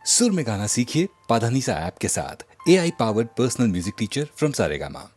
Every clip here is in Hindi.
सुर में गाना सीखिए पाधानीसा ऐप के साथ। AI powered personal music teacher from Saregama.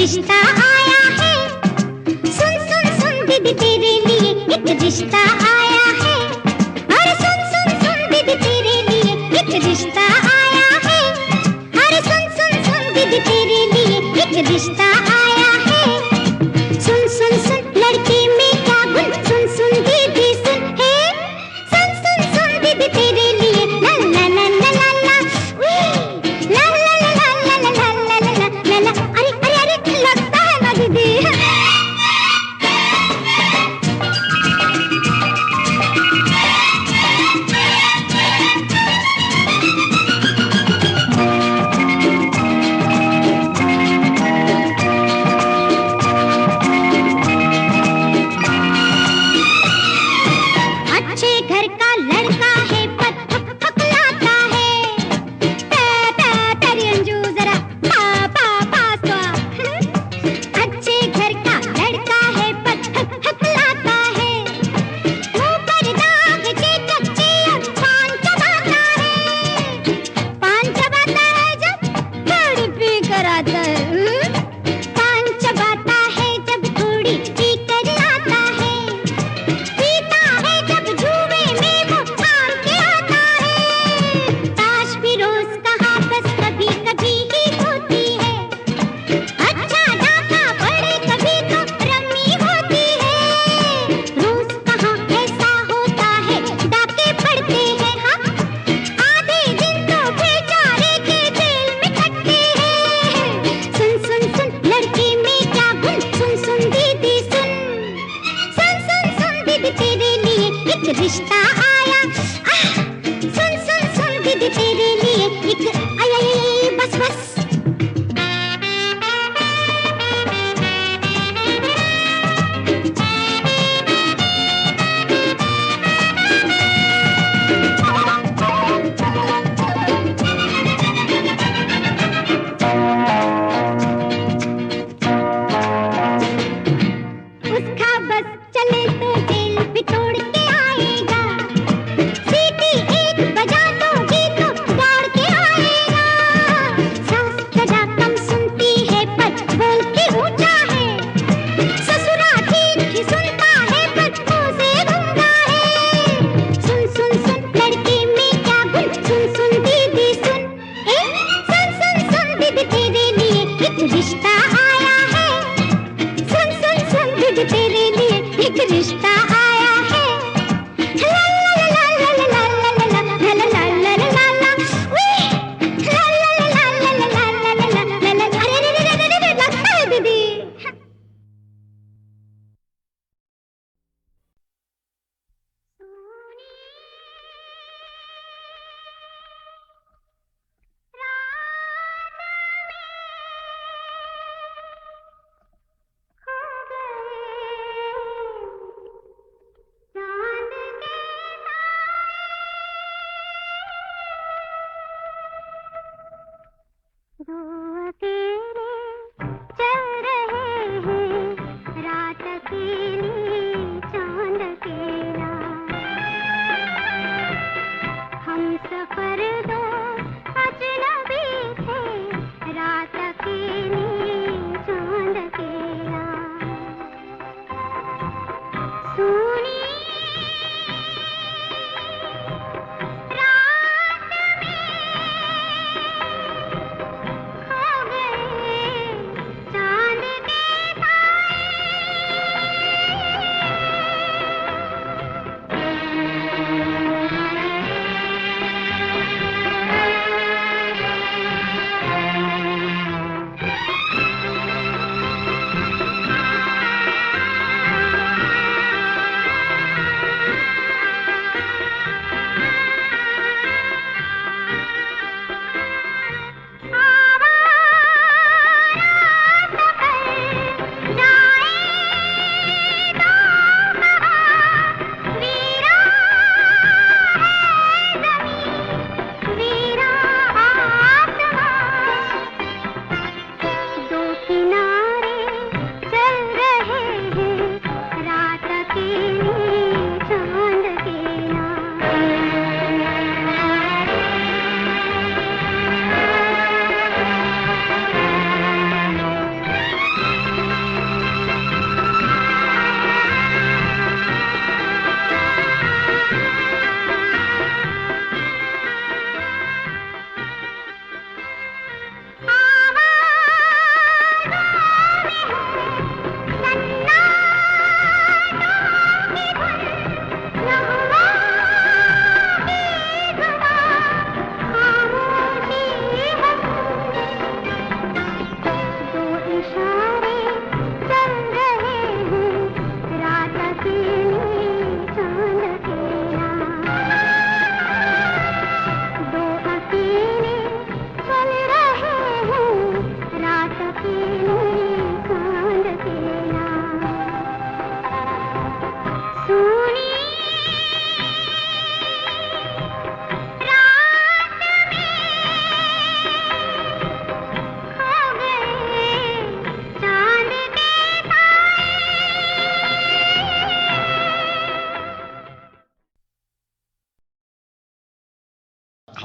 रिश्ता आया है। सुन सुन सुन दीदी तेरे लिए एक रिश्ता आया है। अरे सुन सुन सुन दीदी तेरे लिए एक रिश्ता आया है। अरे सुन सुन सुन दीदी तेरे लिए एक रिश्ता आया है। सुन सुन सुन लड़के में क्या गुण, सुन सुन दीदी सुन है। सुन सुन सुन दीदी तेरे लिए ला ला ला ला ला ला ला ला ला ला ला ला ला ला ला ला। अरे अरे अरे लगता है ना दीदी।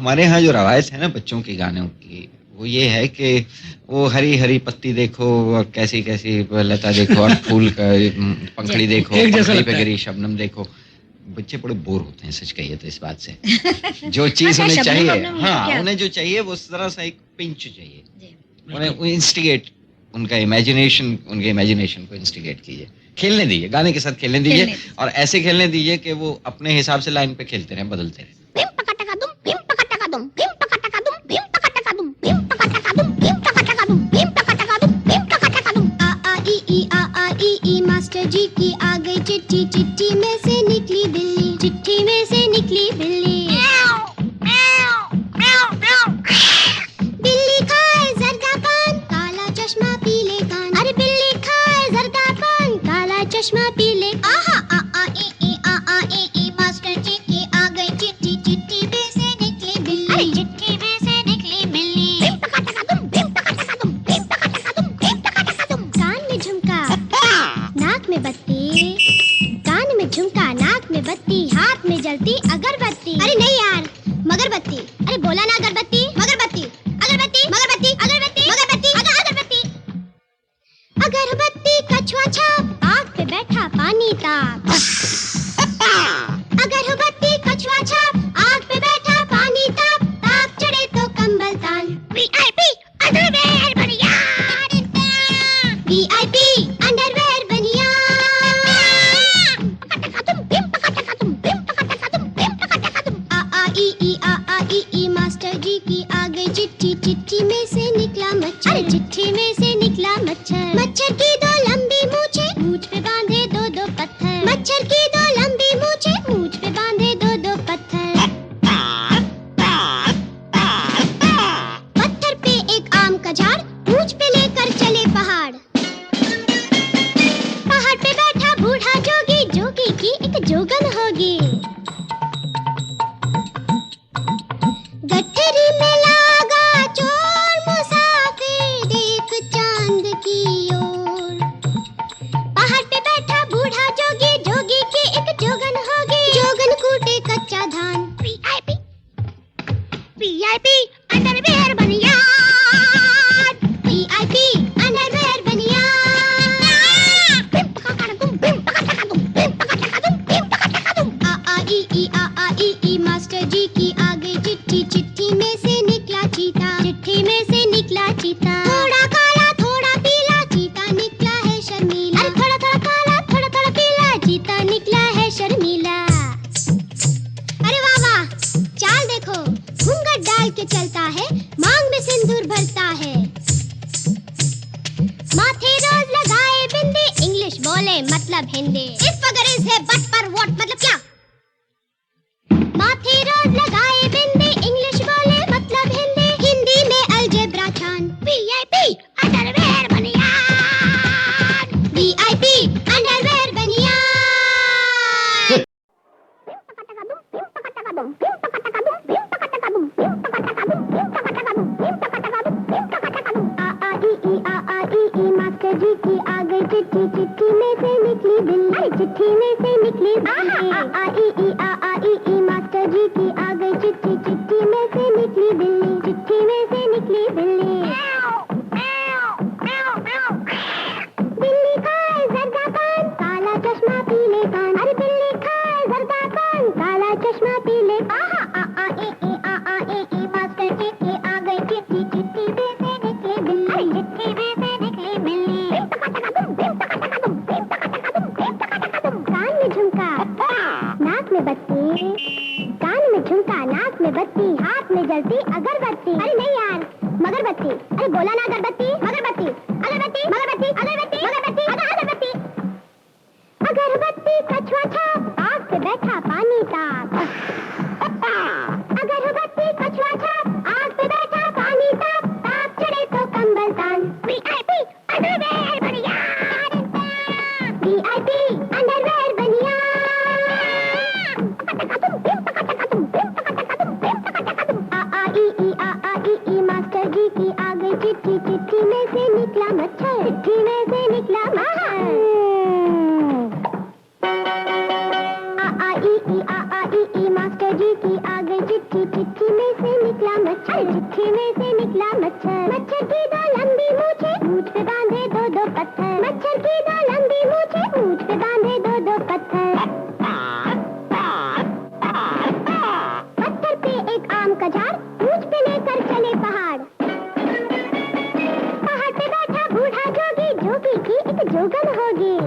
हमारे यहाँ जो रवायत है ना बच्चों के गानों की, वो ये है कि वो हरी हरी पत्ती देखो और कैसी कैसी लता देखो और फूल का पंखड़ी देखो, एक जैसा पंखड़ी पे लगता है। गिरी शबनम देखो। बच्चे बड़े बोर होते हैं, सच कहिए तो इस बात से। जो चीज अच्छा, उन्हें शबनम चाहिए, वबनम है हाँ, क्या? उन्हें जो चाहिए वो जरा सा एक पिंच चाहिए। जी। उन्हें इंस्टिगेट, उनके इमेजिनेशन को इंस्टिगेट कीजिए, खेलने दीजिए, गाने के साथ खेलने दीजिए, खेलने दीजिए। और ऐसे खेलने दीजिए कि वो अपने हिसाब से लाइन पे खेलते रहें, बदलते रहें। Bim pakatakatum, bim pakatakatum, bim pakatakatum, bim pakatakatum, bim pakatakatum, bim pakatakatum, bim pakatakatum, bim pakatakatum. आ ई ई मास्टर जी की आ गई चिट्ठी, चिट्ठी में से निकली बिल्ली, चिट्ठी में से निकली बिल्ली। बिल्ली खाए जर्दा पान, काला चश्मा पीले कान। अरे बिल्ली खाए जर्दा पान, काला चश्मा पीले। आहा आ ई मास्टर जी की आ गई चिट्ठी, चिट्ठी में से निकली बिल्ली। अरे चिट्ठी में से निकली बिल्ली। बिम पकाटकादुम, बिम पकाटकादुम, बिम पकाटकादुम, बिम पकाटकादुम। कान में झुमका, नाक में बत्ती, कान में झुमका, नाक में बत्ती, हाथ में जलती अगरबत्ती। अरे नहीं यार, मगरबत्ती। अरे बोला ना अगरबत्ती, मगरबत्ती, अगरबत्ती, मगरबत्ती, अगरबत्ती, मगरबत्ती, अगरबत्ती। अगरबत्ती कछुआ छाप, आग पे बैठा पानी ताप। अगरबत्ती कछुआ छाप, आग पे बैठा पानी ताप, ताप चढ़े तो कंबल तान। VIP अंडरवेयर बनियान, VIP अंडरवेयर बनियान। पकाटकादुम, बिम पकाटकादुम, बिम पकाटकादुम, बिम पकाटकादुम। आ ई मास्टर जी की आ गई चिट्ठी, चिट्ठी में से निकला मच्छर। अरे चिट्ठी में से निकला मच्छर। मच्छर की दो लंबी मूछे, मूछ पे बांधे दो दो पत्थर। मच्छर की दो लंबी मूछे, मूछ पे बांधे दो दो पत्थर। पत्थर पे एक आम का झाड़, मूछ पे लेकर चले पहाड़। पहाड़ पे बैठा बूढ़ा जोगी, जोगी की एक जोगन होगी। गठरी में लागा चोर मुसाफिर, देख चांद की ओर। पहाड़ पे बैठा बूढ़ा जोगी, जोगी की एक जोगन होगी। जोगन कूटे कच्चा धान। VIP अंडरवेयर बनियान, VIP अंडरवेयर बनियान। बिम पकाटकादुम, बिम पकाटकादुम, बिम पकाटकादुम, बिम पकाटकादुम। आ ई मास्टर जी की आ गई चिट्ठी, चिट्ठी में से निकला चीता, चिट्ठी में से निकला चीता। थोड़ा काला थोड़ा पीला, चीता निकला है शर्मीला। अरे थोड़ा थोड़ा काला थोड़ा थोड़ा पीला, चीता निकला है शर्मीला। अरे वाह वाह, चाल देखो, घूंघट डाल के चलता है, मांग में सिंदूर भरता है। माथे रोज लगाए बिंदी, इंग्लिश बोले मतलब हिंदी। इफ अगर इज है बट पर व्हाट मतलब क्या? माथे रोज लगाए बिंदी, इंग्लिश बोले मतलब हिंदी। हिंदी में अलजेब्रा छान। VIP अंडरवेयर बनियान, VIP अंडरवेयर बनियान। आ ई मास्टर जी की आ गई चिट्ठी, चिट्ठी में से निकली बिल्ली। अरे चिट्ठी में से निकली बिल्ली। आ ई मास्टर जी की आ गई चिट्ठी, चिट्ठी में से निकली बिल्ली, चिट्ठी में से निकली बिल्ली। बिल्ली खाए जर्दा पान, काला चश्मा पीले कान। अरे बिल्ली खाए जर्दा पान, काला चश्मा पीले। आ ई मास्टर जी की आ गई चिट्ठी, चिट्ठी में से निकली बिल्ली, चिट्ठी में से निकली बिल्ली। बिम पकाटकादुम, बिम पकाटकादुम, बिम पकाटकादुम, बिम पकाटकादुम। कान में झुमका, नाक में बत्ती, कान में झुमका, नाक में बत्ती, हाथ में जलती अगरबत्ती। अरे नहीं यार, मगरबत्ती। अरे बोला ना अगरबत्ती, मगरबत्ती, अगरबत्ती, मगरबत्ती, अगरबत्ती, मगरबत्ती, अगरबत्ती। अगरबत्ती कछुआ छाप, आग पे बैठा पानी ताप। अगरबत्ती कछुआ छाप, आग पे बैठा पानी ताप, ताप चढ़े तो कंबल तान। VIP अंडरवेयर बनियान, VIP अंडरवेयर बनियान। पकाटकादुम, बिम पकाटकादुम, बिम पकाटकादुम, बिम पकाटकादुम। आ ई मास्टर जी की आ गई चिट्ठी, चिट्ठी में से निकला मच्छर, चिट्ठी में से निकला मच्छर। आ ई मास्टर जी की आ गई चिट्ठी, चिट्ठी में से निकला मच्छर, चिट्ठी में से निकला मच्छर। मच्छर की दो लंबी मूछें, मूछ पे बांधे दो दो पत्थर। मच्छर की दो लंबी मूछें, मूछ पे बांधे दो दो पत्थर। पत्थर पे एक आम का झाड़, मूछ पे लेकर चले पहाड़। पहाड़ पे बैठा बूढ़ा जोगी, जोगी की एक जोगन होगी।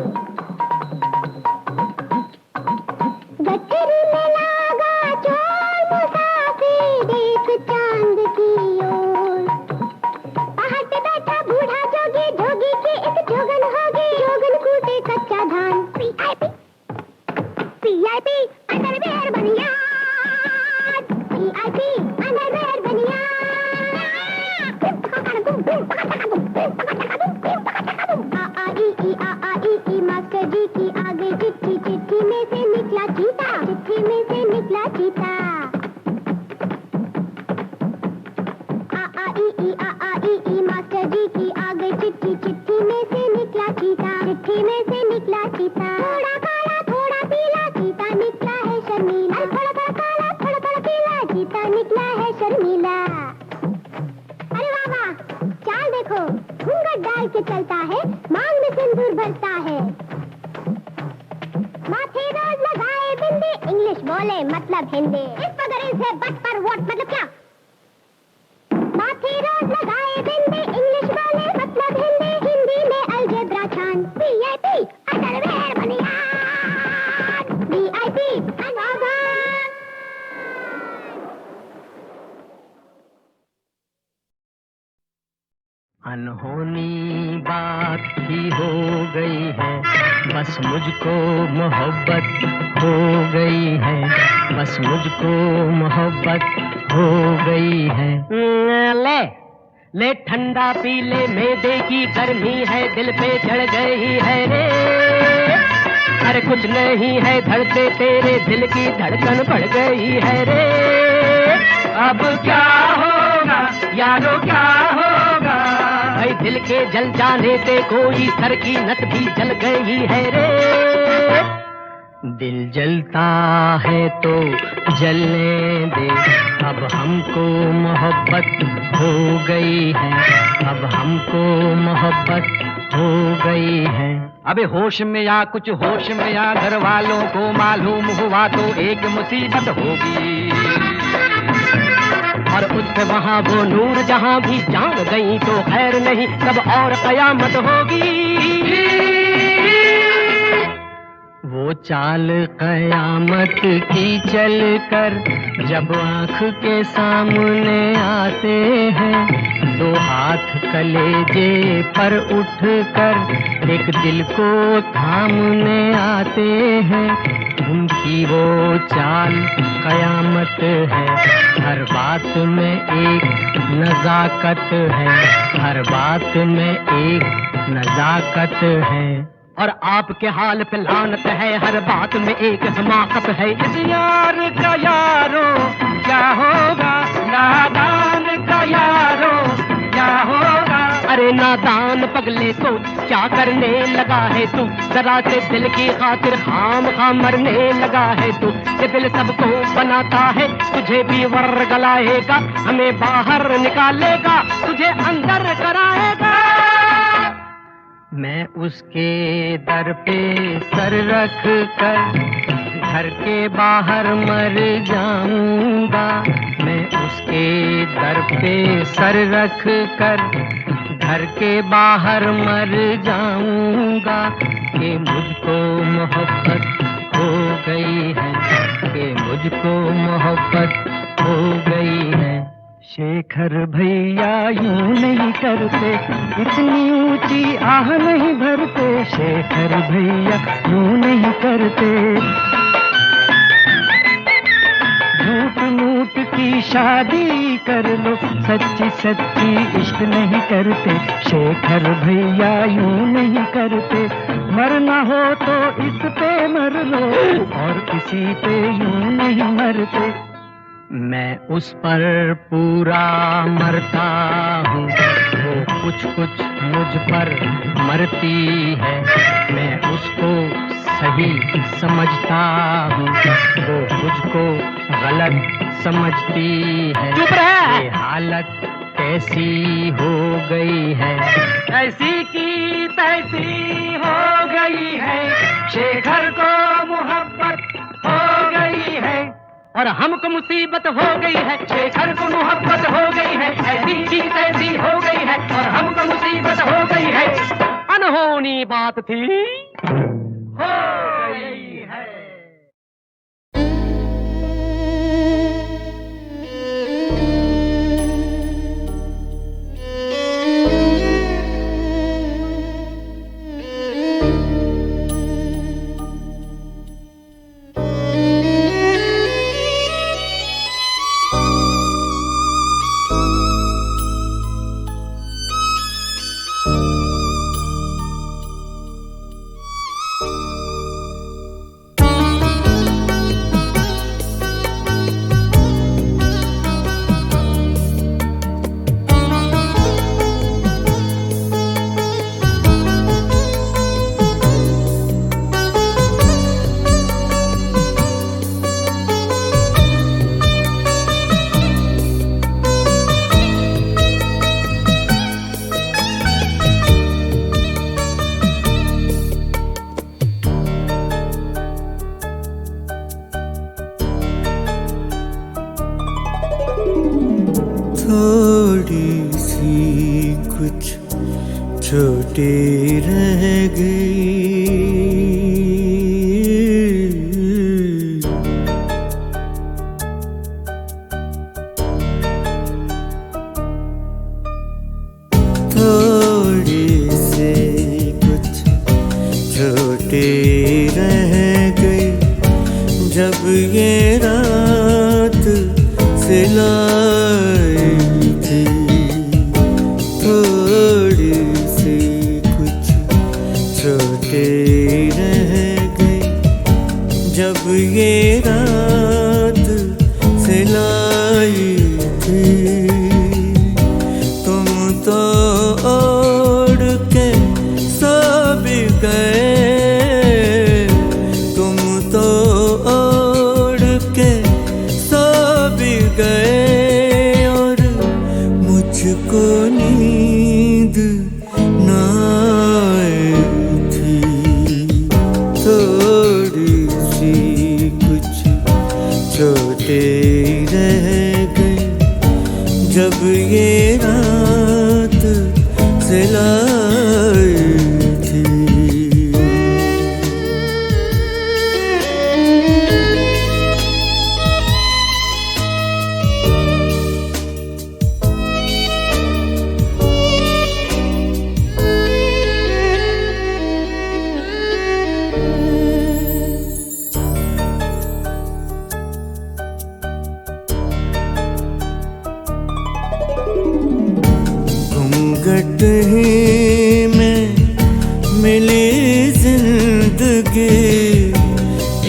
गठरी में लागा चोर मुसाफिर, देख चांद की ओर। पहाड़ पे बैठा बूढ़ा जोगी, जोगी की एक जोगन होगी। जोगन कूटे कच्चा धान, PIP अंडरवेयर बनियान, PIP अंडरवेयर बनियान। आ मास्टर जी की आ गई चिट्ठी, चिट्ठी में से निकला चीता, चिट्ठी में से निकला चीता। मास्टर जी की आ गई चिट्ठी, चिट्ठी में से निकला चीता, चिट्ठी में से निकला चीता। थोड़ा काला थोड़ा पीला, चीता निकला है शर्मीला। थोड़ा थोड़ा काला थोड़ा थोड़ा पीला, चीता निकला है शर्मीला। अरे वाह वाह, चाल देखो, घूंघट डाल के चलता है, मांग में सिंदूर भरता है। माथे रोज लगाए बिंदी, इंग्लिश बोले मतलब हिंदी। इस पर इज है बट पर व्हाट मतलब क्या? माथे रोज लगाए बिंदी, इंग्लिश बोले मतलब हिंदी। हिंदी में अलजेब्रा छान, PIP अंडरवेयर बनियान, PIP अंडरवेयर। अनहोनी बात ही हो गई है, बस मुझको मोहब्बत हो गई है, बस मुझको मोहब्बत हो गई है। ले ले ठंडा पी ले, मैदे की गर्मी है दिल पे चढ़ गई है रे। अरे कुछ नहीं है धड़के तेरे दिल की धड़कन बढ़ गई है रे। अब क्या होगा यारो क्या होगा, भाई दिल के जल जाने से कोई सर की नस भी जल गई है रे। दिल जलता है तो जलने दे, अब हमको मोहब्बत हो गई है, अब हमको मोहब्बत हो गई है। अबे होश में आ, कुछ होश में आ, घर वालों को मालूम हुआ तो एक मुसीबत होगी। और उससे वहाँ वो नूर जहाँ भी जान गई तो खैर नहीं, तब और कयामत होगी। वो चाल कयामत की चल कर जब आँख के सामने आते हैं, दो हाथ कलेजे पर उठ कर एक दिल को थामने आते हैं। उनकी वो चाल कयामत है, हर बात में एक नजाकत है, हर बात में एक नजाकत है। और आपके हाल पे लानत है, हर बात में एक हमाकत है। इस यार का यारो क्या होगा, नादान का यारो क्या होगा। अरे नादान पगले तो क्या करने लगा है तू, जरा से दिल की खातिर खाम खाम मरने लगा है तू। ये दिल सबको बनाता है, तुझे भी वर्गलाएगा, हमें बाहर निकालेगा, तुझे अंदर कराएगा। मैं उसके दर पे सर रख कर घर के बाहर मर जाऊंगा, मैं उसके दर पे सर रख कर घर के बाहर मर जाऊंगा। कि मुझको मोहब्बत हो गई है, कि मुझको मोहब्बत हो गई है। शेखर भैया यूं नहीं करते, इतनी ऊंची आह नहीं भरते। शेखर भैया यूं नहीं करते, झूठ मूठ की शादी कर लो, सच्ची सच्ची इश्क नहीं करते। शेखर भैया यूं नहीं करते, मरना हो तो इस पे मर लो, और किसी पे यूं नहीं मरते। मैं उस पर पूरा मरता हूँ, वो कुछ कुछ मुझ पर मरती है। मैं उसको सही समझता हूँ, वो मुझको गलत समझती है। चुप रह। ये हालत कैसी हो गई है, ऐसी की तैसी हो गई है, शेखर को मोहब्बत हो गई है और हमको मुसीबत हो गई है। शेखर को मोहब्बत हो गई है, ऐसी की तैसी हो गई है और हमको मुसीबत हो गई है। अनहोनी बात थी, हो गई है। थोड़ी सी कुछ छोटी रह गई, थोड़ी सी कुछ छोटी रह गई, जब ये रात सिलाई थी। थोड़ी सी कुछ छोटी रह गई, जब ये रात सिलाई थी। तुम तो ओढ़ के सो भी गए, तुम तो ओढ़ के सो भी गए और मुझको नींद ना आई थी। थोड़ी सी कुछ छोटे रह गए, जब ये रात सिलाई थी। घूंघट ही में मिली जिंदगी,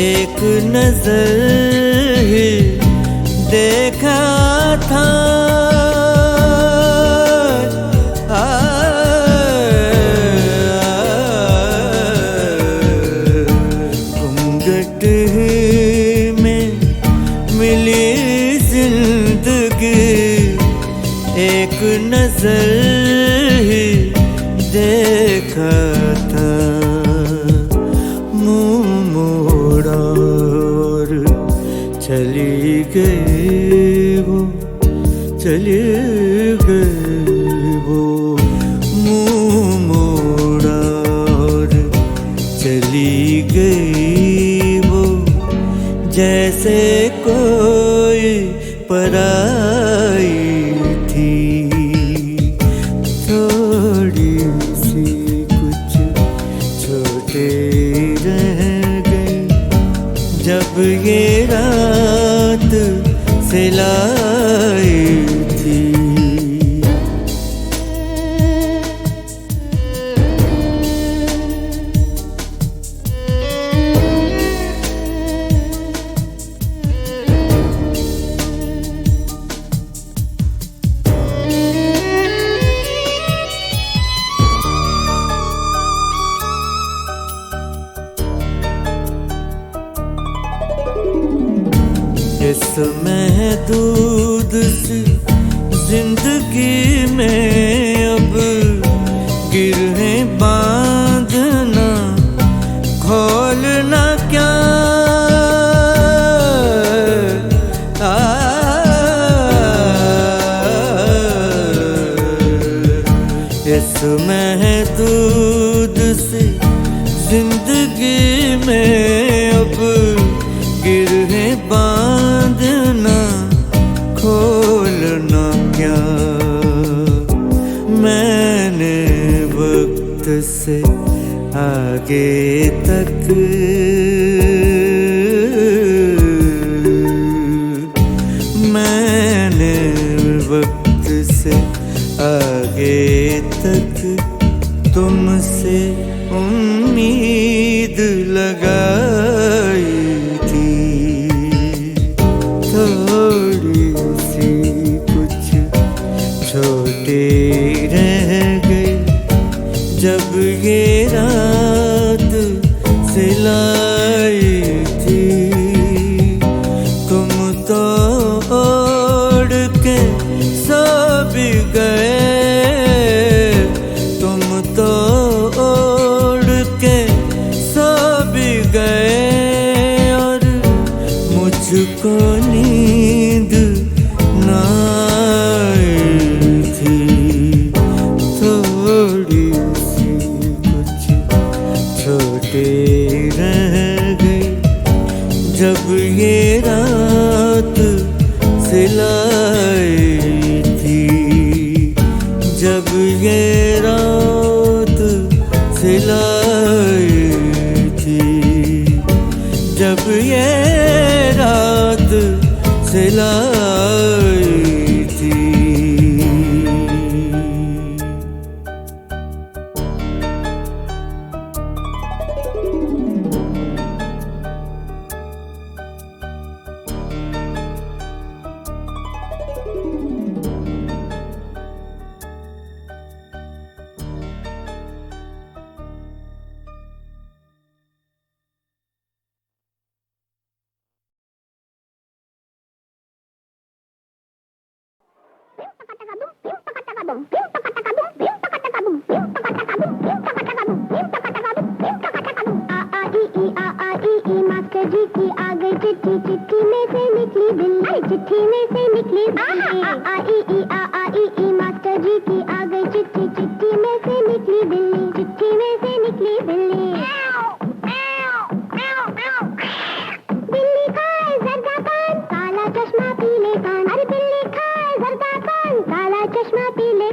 एक नजर ही देखा था। घूंघट ही में मिली जिंदगी, एक नजर ही देखा था। मुंह मोड़ा और चली गई वो, चली गई वो। मुंह मोड़ा और चली गई वो, जैसे कोई पराई थी। थोड़ी सी कुछ छोटे रह गए, जब ये रात सिलाई थी। जिंदगी में अब गिरहें बांधना खोलना क्या इस महदूद से जिंदगी में अब गिरहें बांधना खोलना क्या मैंने वक्त से आगे तक मैंने वक्त से आगे तक तुमसे उम्मीद लगाई थी थोड़ी सी कुछ छोटी रह गई जब ये रात सिलाई थी तुम तो ओढ़ के सो भी गए तुम तो ओढ़ के सो भी गए और मुझको नींद ना आई थी थोड़ी सी कुछ छोटे रह गई जब ये रात सिलाई थी जब ये रात सिलाई थी जब ये रात सिलाई थी मास्टर जी की आ गई चिट्ठी चिट्ठी में से निकली बिल्ली चिट्ठी में से निकली बिल्ली मास्टर जी की आ गई चिट्ठी चिट्ठी में से निकली बिल्ली चिट्ठी में से निकली बिल्ली बिल्ली खाए जर्दा पान काला चश्मा पीले कान अरे बिल्ली खाए जर्दा पान काला चश्मा पीले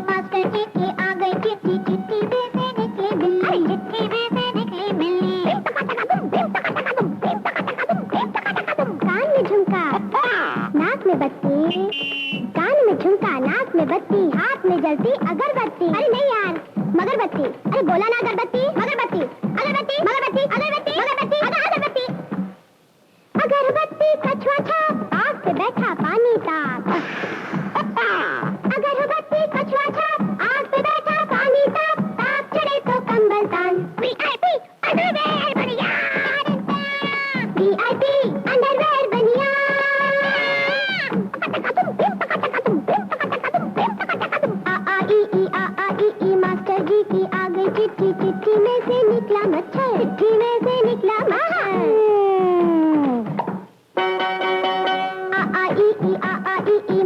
मास्टर जी की आ गई चिट्ठी चिट्ठी में से निकली बिल्ली चिट्ठी में से निकली बिल्ली कान में झुमका नाक में बत्ती कान में झुमका नाक में बत्ती हाथ में जलती अगरबत्ती अरे नहीं यार मगरबत्ती अरे बोला ना अगरबत्ती मगरबत्ती अगरबत्ती मगरबत्ती अगरबत्ती मगरबत्ती अगरबत्ती अगरबत्ती कछुआ छाप आग पे बैठा पानी ताप अगरबत्ती कछुआ छाप आग पे बैठा पानी ताप ताप चढ़े तो कंबल तान वीआईपी अंडरवेयर बनिया वीआईपी अंडरवेयर बनिया मास्टर जी की आ गई चिट्ठी चिट्ठी में से निकला मच्छर चिट्ठी में से निकला मच्छर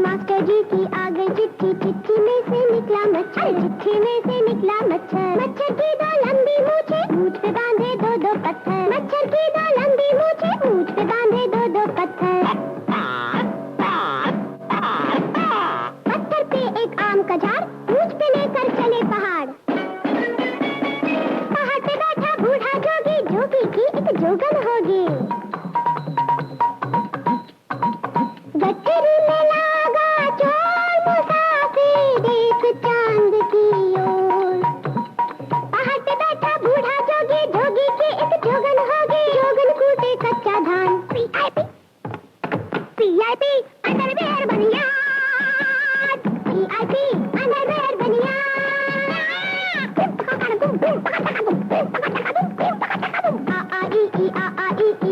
मास्टर जी की आ गई चिट्ठी चिट्ठी में से निकला मच्छर चिट्ठी में से निकला मच्छर मच्छर की दो लंबी मूछें मूछ पे बांधे दो दो पत्थर मच्छर की दो लंबी मूछें मूछ पे बांधे दो दो पत्थर पत्थर पे एक आम का झाड़ मूछ पे लेकर चले पहाड़ पहाड़ पे बैठा बूढ़ा जोगी जोगी की एक जोगन होगी गठरी में लागा चोर मुसाफिर देख चांद की ओर पहाड़ पे बैठा बूढ़ा जोगी जोगी की एक जोगन होगी जोगन कूटे कच्चा धान पीआईपी अंडरवेयर बनिया पीआईपी अंडरवेयर बनिया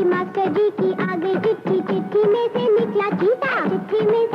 मास्टर जी की आ गई चिट्ठी चिट्ठी में से निकला चीता चिट्ठी में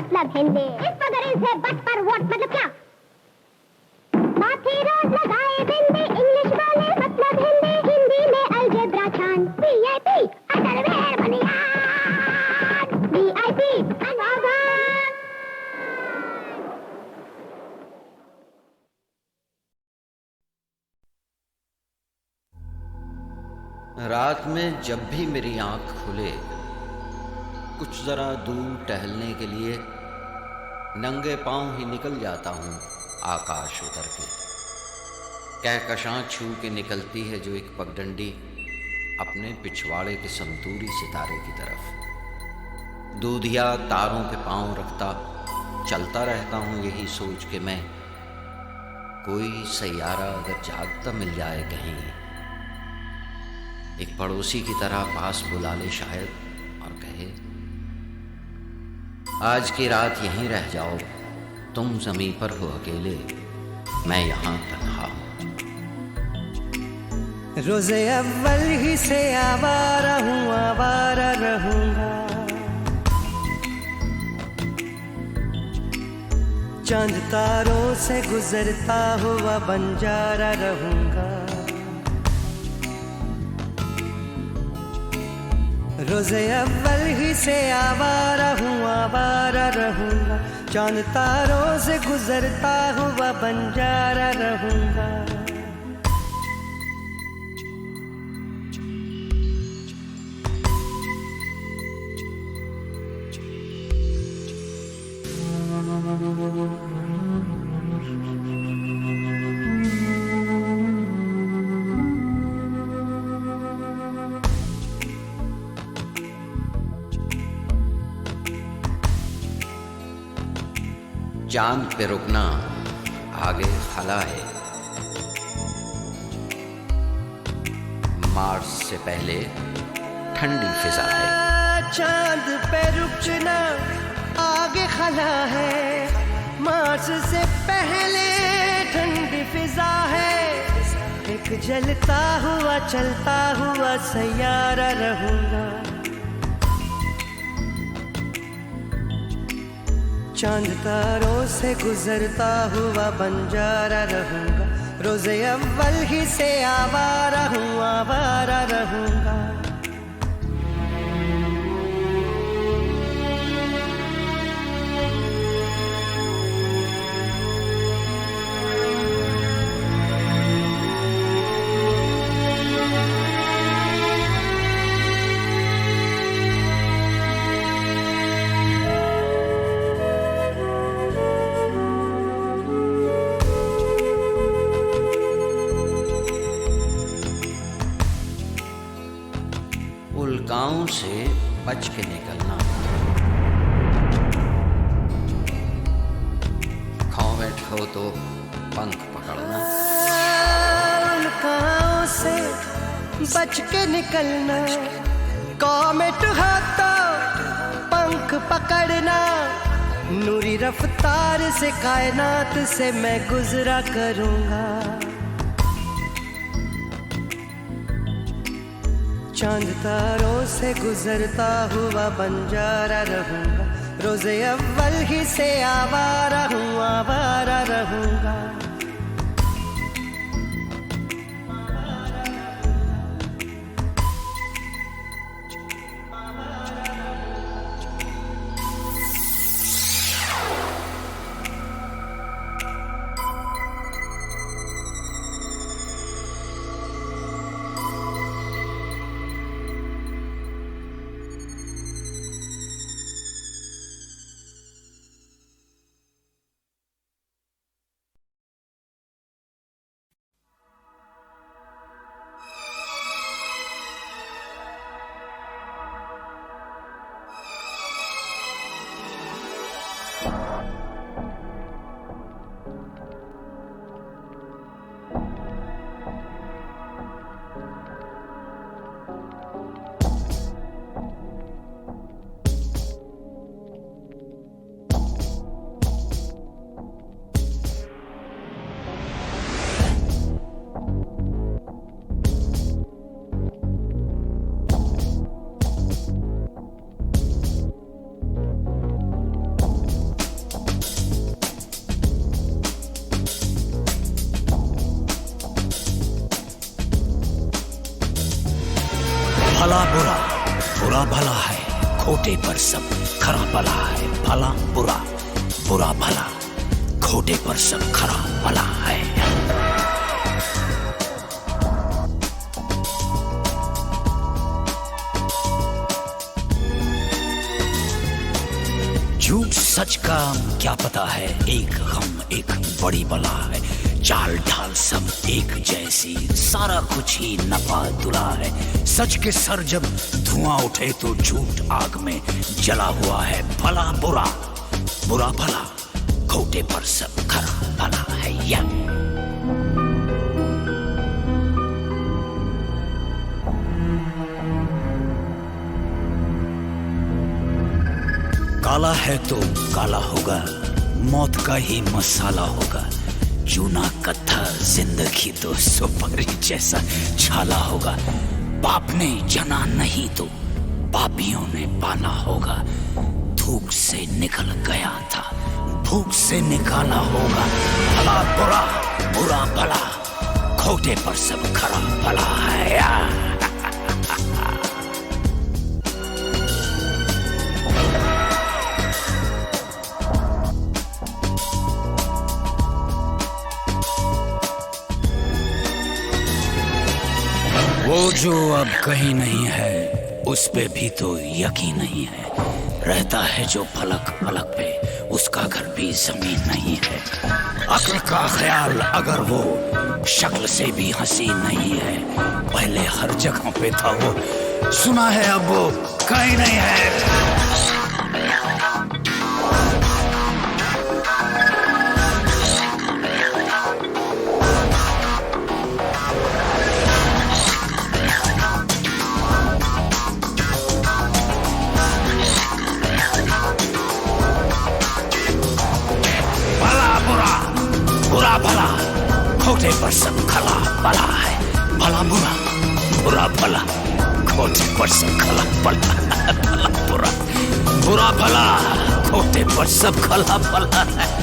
मतलब हिंदी। इस वगैरह से बट पर वोट मतलब क्या? माथे रोज लगाए बिंदी, इंग्लिश वाले मतलब हिंदी। हिंदी में अलजेब्रा छान, वीआईपी अंडरवेयर बनियान, वीआईपी अनोगा। रात में जब भी मेरी आंख खुले, कुछ जरा दूर टहलने के लिए नंगे पांव ही निकल जाता हूँ आकाश उतर के। कहकशां छू के निकलती है जो एक पगडंडी अपने पिछवाड़े के संतूरी सितारे की तरफ। दूधिया तारों पे पांव रखता चलता रहता हूँ यही सोच के मैं, कोई सैयारा अगर जागता मिल जाए कहीं, एक पड़ोसी की तरह पास बुला ले शायद और कहे, आज की रात यहीं रह जाओ, तुम ज़मीं पर हो अकेले, मैं यहाँ तन्हा हूँ। रोज़े अव्वल ही से आवारा हूँ, आवारा रहूँगा। चांद तारों से गुजरता हुआ बंजारा रहूँगा। रोज़े अव्वल ही से आवारा हूँ, आवारा रहूँगा। चांद तारों से गुजरता हुआ बंजारा रहूँगा। चांद पे रुकना आगे खला है, मार्स से पहले ठंडी फिजा है। चांद पे रुकना आगे खला है, मार्स से पहले ठंडी फिजा है। एक जलता हुआ चलता हुआ सैयारा रहूंगा। चांद तारों से गुजरता हुआ बंजारा रहूंगा। रोज़े अव्वल ही से आवारा हूँ, आवारा रहूंगा। उल्काओं से बच के निकलना, कॉमेट हो तो पंख पकड़ना। उल्काओं से बच के निकलना, कॉमेट हो तो पंख पकड़ना। नूरी रफ्तार से कायनात से मैं गुजरा करूंगा। चांद तारों से गुजरता हुआ बंजारा रहूंगा। रोज़े अव्वल ही से आवारा हूँ, आवारा रहूंगा। भला बुरा, बुरा भला है, खोटे पर सब खरा भला है। भला बुरा, बुरा भला, खोटे पर सब खरा भला है। झूठ सच का क्या पता है, एक गम एक बड़ी बला है। चाल ढाल सब एक जैसी, सारा कुछ ही नफा तुला है। सच के सर जब धुआं उठे तो झूठ आग में जला हुआ है। भला बुरा, बुरा भला, खोटे पर सब खरा भला है। या काला है तो काला होगा, मौत का ही मसाला होगा। चूना कत्था जिंदगी तो सुपारी जैसा छाला होगा। बाप ने जना नहीं तो पापियों ने पाला होगा। धूप से निकल गया था, भूख से निकाला होगा। भला बुरा, बुरा भला, खोटे पर सब खरा भला है। वो जो अब कहीं नहीं है, उस पे भी तो यकीन नहीं है। रहता है जो फलक फलक पे, उसका घर भी जमीन नहीं है। अक्ल का ख्याल अगर वो शक्ल से भी हंसी नहीं है। पहले हर जगह पे था वो, सुना है अब वो कहीं नहीं है। बुरा भला, खोटे पर सब खला भला है। भला बुरा, बुरा भला, खोटे पर सब खला भला। भला बुरा, बुरा भला, खोटे पर सब खला भला है।